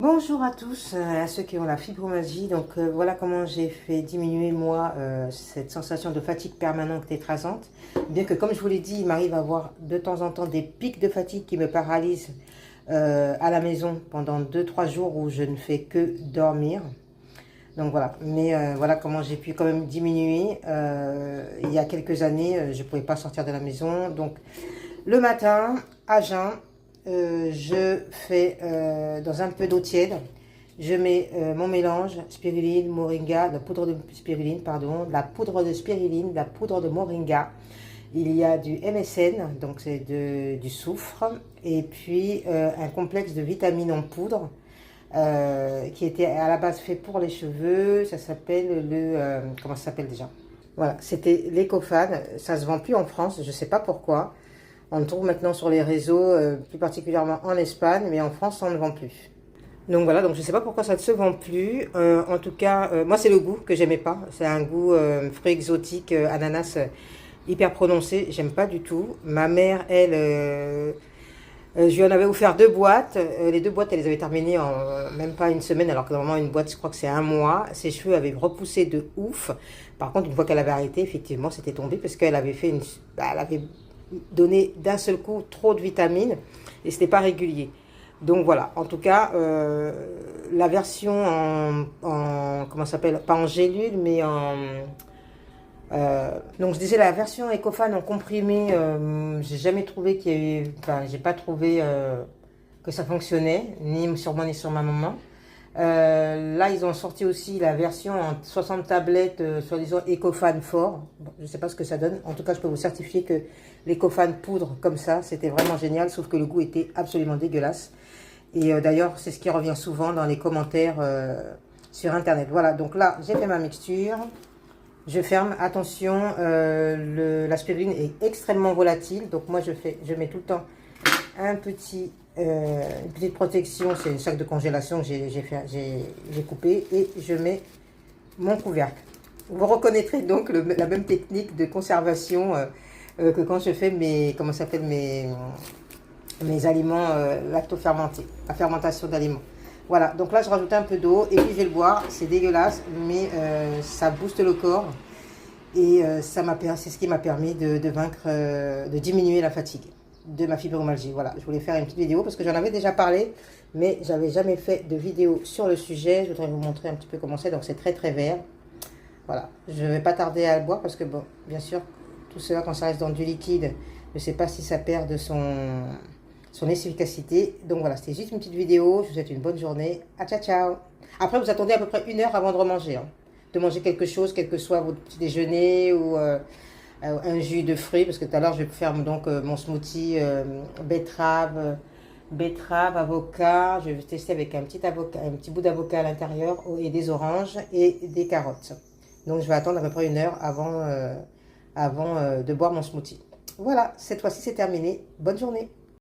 Bonjour à tous, à ceux qui ont la fibromyalgie. Donc voilà comment j'ai fait diminuer moi cette sensation de fatigue permanente et écrasante. Bien que comme je vous l'ai dit, il m'arrive à avoir de temps en temps des pics de fatigue qui me paralysent à la maison pendant 2-3 jours où je ne fais que dormir. Donc voilà, mais voilà comment j'ai pu quand même diminuer. Il y a quelques années, je ne pouvais pas sortir de la maison. Donc le matin, à jeun, je fais dans un peu d'eau tiède, je mets mon mélange spiruline, moringa, la poudre de spiruline, pardon, la poudre de spiruline, la poudre de moringa. Il y a du MSM, donc c'est du soufre, et puis un complexe de vitamines en poudre qui était à la base fait pour les cheveux. Ça s'appelle comment ça s'appelle déjà? Voilà, c'était l'Ecofan. Ça se vend plus en France, je ne sais pas pourquoi. On le trouve maintenant sur les réseaux, plus particulièrement en Espagne, mais en France, on ne vend plus. Donc voilà, donc je ne sais pas pourquoi ça ne se vend plus. En tout cas, moi, c'est le goût que j'aimais pas. C'est un goût fruit exotique, ananas hyper prononcé. J'aime pas du tout. Ma mère, elle, je lui en avais offert 2 boîtes. Les 2 boîtes, elle les avait terminées en même pas une semaine, alors que normalement, une boîte, je crois que c'est un mois. Ses cheveux avaient repoussé de ouf. Par contre, une fois qu'elle avait arrêté, effectivement, c'était tombé parce qu'elle avait fait elle avait donné d'un seul coup trop de vitamines et c'était pas régulier. Donc voilà, en tout cas, la version comment ça s'appelle, pas en gélule, mais donc je disais la version Ecofan en comprimé, j'ai jamais trouvé qu'il y a eu, enfin j'ai pas trouvé que ça fonctionnait, ni sur moi ni sur ma maman. Là, ils ont sorti aussi la version en 60 tablettes, soi-disant Ecofan Fort. Bon, je ne sais pas ce que ça donne. En tout cas, je peux vous certifier que l'Ecofan poudre comme ça, c'était vraiment génial, sauf que le goût était absolument dégueulasse. Et d'ailleurs, c'est ce qui revient souvent dans les commentaires sur Internet. Voilà, donc là, j'ai fait ma mixture. Je ferme. Attention, la spiruline est extrêmement volatile. Donc moi, je mets tout le temps une petite protection, c'est un sac de congélation que j'ai coupé, et je mets mon couvercle. Vous reconnaîtrez donc la même technique de conservation que quand je fais comment ça s'appelle, mes aliments lactofermentés, la fermentation d'aliments. Voilà, donc là je rajoute un peu d'eau et puis je vais le boire. C'est dégueulasse, mais ça booste le corps et c'est ce qui m'a permis de vaincre, de diminuer la fatigue de ma fibromyalgie. Voilà, je voulais faire une petite vidéo parce que j'en avais déjà parlé, mais j'avais jamais fait de vidéo sur le sujet. Je voudrais vous montrer un petit peu comment c'est. Donc c'est très très vert. Voilà, je ne vais pas tarder à le boire parce que bon, bien sûr, tout cela quand ça reste dans du liquide, je ne sais pas si ça perd de son efficacité. Donc voilà, c'était juste une petite vidéo. Je vous souhaite une bonne journée. À ciao ciao. Après, vous attendez à peu près 1 heure avant de remanger, hein. De manger quelque chose, quel que soit votre petit déjeuner ou un jus de fruits, parce que tout à l'heure je vais faire donc mon smoothie betterave, avocat. Je vais tester avec un petit bout d'avocat à l'intérieur et des oranges et des carottes. Donc je vais attendre à peu près 1 heure avant de boire mon smoothie. Voilà, cette fois-ci c'est terminé. Bonne journée.